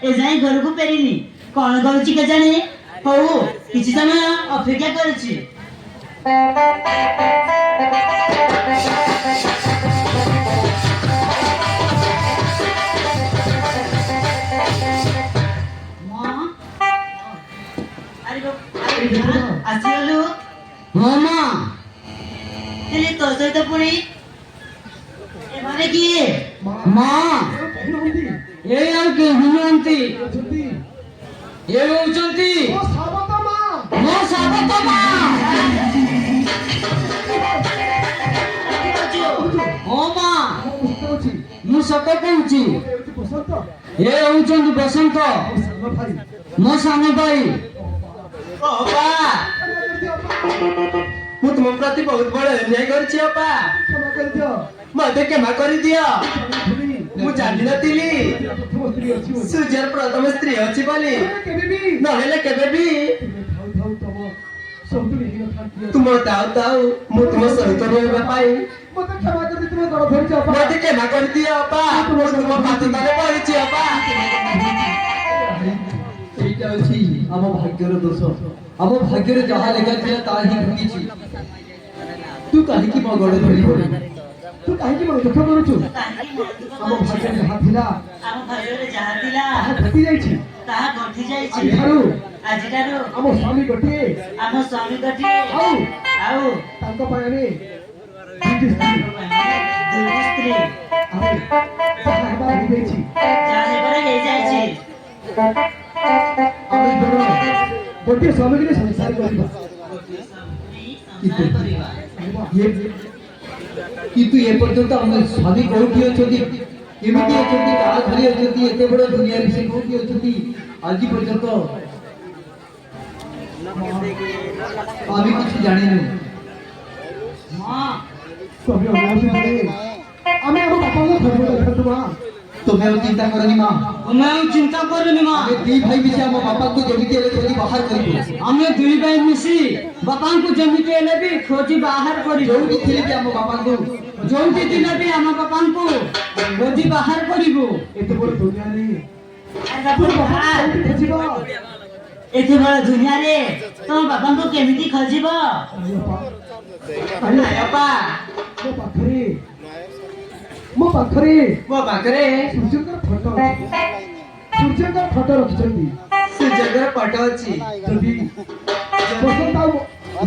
ଏଯାଏଁ ଘରକୁ ଫେରିନି। କଣ କରୁଛି କେଜାଣି? ହଉ କିଛି ସମୟ ଅପେକ୍ଷା କରୁଛି। ଆସିଗଲୁ? ହଁ ମା। ହେଲେ ତୋ ସହିତ ପୁଣି ଏମାନେ କିଏ? ମା ଏ ଆଉ କେହି ନୁହନ୍ତି, ଏ ହଉଛନ୍ତି ମୋ ସାବତ ମା। ହଁ ମା ମୁଁ ସତ କହୁଛି, ଏ ହଉଛନ୍ତି ବସନ୍ତ, ମୋ ସାନ ଭାଇ। ଅପା ମୁଁ ତୁମ ପ୍ରତି ବହୁତ ବଡ଼ ଅନ୍ୟାୟ କରିଛି ଅପା, ମତେ କ୍ଷମା କରିଦିଅ। ମୁଁ ଜାଣିନଥିଲି ସୂର୍ଯ୍ୟର ପ୍ରଥମ ସ୍ତ୍ରୀ ଅଛି ବୋଲି, ନହେଲେ କେବେ ବି ତୁମ ଥାଉ ଥାଉ ମୁଁ ତୁମ ସହିତ ରହିବା ପାଇଁ ମତେ କ୍ଷମା କରିଦିଅ ଅପା। ମୁଁ ତୁମ ପାଦ ତଳେ ପଡ଼ିଛି ଅପା। এইটা হচ্ছে আমার ভাগ্যের দোষ, আমার ভাগ্যের যাহা লেখা ছিল তাহা হি ঘটিছি। তুই কাহিকি ମୋ ଗୋଡ଼ ଧରିବୁ? ତୁ କାହିଁକି ମନ ଦୁଃଖ କରୁଛୁ? ଆମ ଭାଗ୍ୟରେ ଯାହା ଥିଲା, ଆମ ଭାଗ୍ୟରେ ଯାହା ଥିଲା ତାହା ଘଟି ଯାଇଛି। ତାହା ଘଟି ଯାଇଛି। ଆଜିଠାରୁ ଆମ ସ୍ୱାମୀ ଗୋଟିଏ, ଆମ ସ୍ୱାମୀ ଗୋଟିଏ, ଆଉ ତାଙ୍କ ପାଇଁ ଆମେ ଦୁଇଟି ସ୍ତ୍ରୀ। ଦୁଇଟି ସ୍ତ୍ରୀ। ଆଉ ଯାହା ହେବାର ହେଇଯାଇଛି, ଯାହା ହେବାର ହେଇଯାଇଛି। ଆମେ ଜଣ ଗୋଟିଏ ସ୍ୱାମୀକି ସଂସାର କରିବା। কিন্তু এ পর্যন্ত আমার স্বামী কোটি অଛନ୍ତି, কেমিতি অଛନ୍ତି, কাହା ঘরে অଛନ୍ତି, এতে বড় দুনিয়াରେ ସେ কোটি অଛନ୍ତି, আজ পর্যন্ত আমি কিছু জানিনি। মা তুমি আমি আমার বাপাকে খবর রাখতো মা। তুমি আর চিন্তা করনি মা, তুমি ଆଉ ଚିନ୍ତା କରନି ମା। ଆମେ ଦି ଭାଇ ମିଶି ଆମ ବାପାକୁ ଯେମିତି ହେଲେ ଖୋଜି ବାହାର କରିବୁ। ଆମେ ଦୁଇ ଭାଇ ମିଶି ବାପାଙ୍କୁ ଯେମିତି ହେଲେ ବି ଖୋଜି ବାହାର କରିବୁ। ଯୋଉଠି ଥିଲେ ବି ଆମ ବାପାଙ୍କୁ, ଯୋଉଠି ଥିଲେ ବି ଆମ ବାପାଙ୍କୁ ଖୋଜି ବାହାର କରିବୁ। ଏତେ ବଡ ଦୁନିଆରେ ଏତେ ବଡ ଦୁନିଆରେ ତମ ବାପାଙ୍କୁ କେମିତି ଖୋଜିବ? ନାଇଁ ଅପା, ମୋ ପାଖରେ ମୋ ପାଖରେ ସୂର୍ଯ୍ୟଙ୍କର ଫଟୋ ଅଛି। ସୂର୍ଯ୍ୟଙ୍କର ଫଟୋ ରଖିଛନ୍ତି। ସୂର୍ଯ୍ୟଙ୍କର ଫଟୋ ଅଛି। ଯଦି ବସନ୍ତ ଆଉ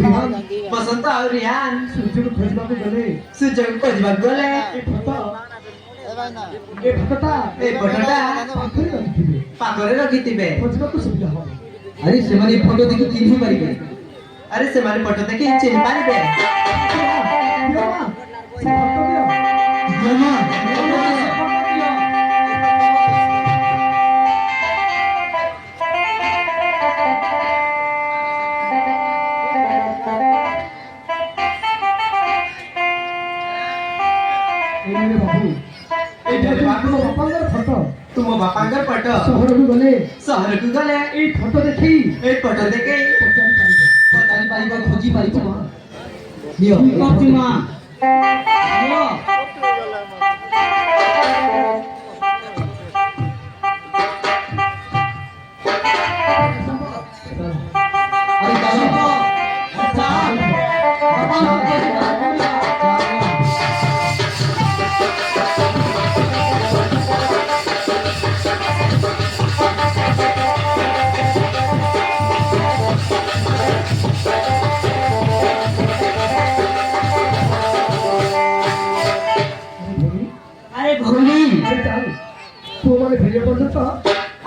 ରିହାନ ବସନ୍ତ ଆଉ ରିହାନ ସୂର୍ଯ୍ୟକୁ ଖୋଜିବାକୁ ଗଲେ, ସୂର୍ଯ୍ୟକୁ ଖୋଜିବାକୁ ଗଲେ ଏ ଫଟୋଟା ଏ ଫଟୋଟା ପାଖରେ ରଖିଥିବେ, ପାଖରେ ରଖିଥିବେ। ଖୋଜିବାକୁ ସୁବିଧା ହବ। ଆରେ ସେମାନେ ଏ ଫଟୋ ଦେଖି ଚିହ୍ନି ପାରିବେ। ଆରେ ସେମାନେ ଫଟୋ ଦେଖି ଚିହ୍ନି ପାରିବେ। ତୁମ ବାପାଙ୍କର ଫଟୋ ସହରକୁ ଗଲେ ଏଇ ଫଟୋ ଦେଖି ପଚାରି ପାରିବ, ଖୋଜି ପାରିବ। ନିଅ ମା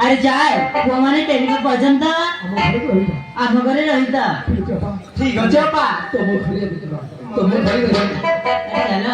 আরে যায় পুଅମାନେ ଫେରିବା ପର୍ଯ୍ୟନ୍ତ ଆମ ଘରେ ରହିଥା। ଠିକ ଅଛି ଅପା। ତମ ଘରେ ରହିବା, ତମ ଘରେ ରହିବା। ଚାଲ।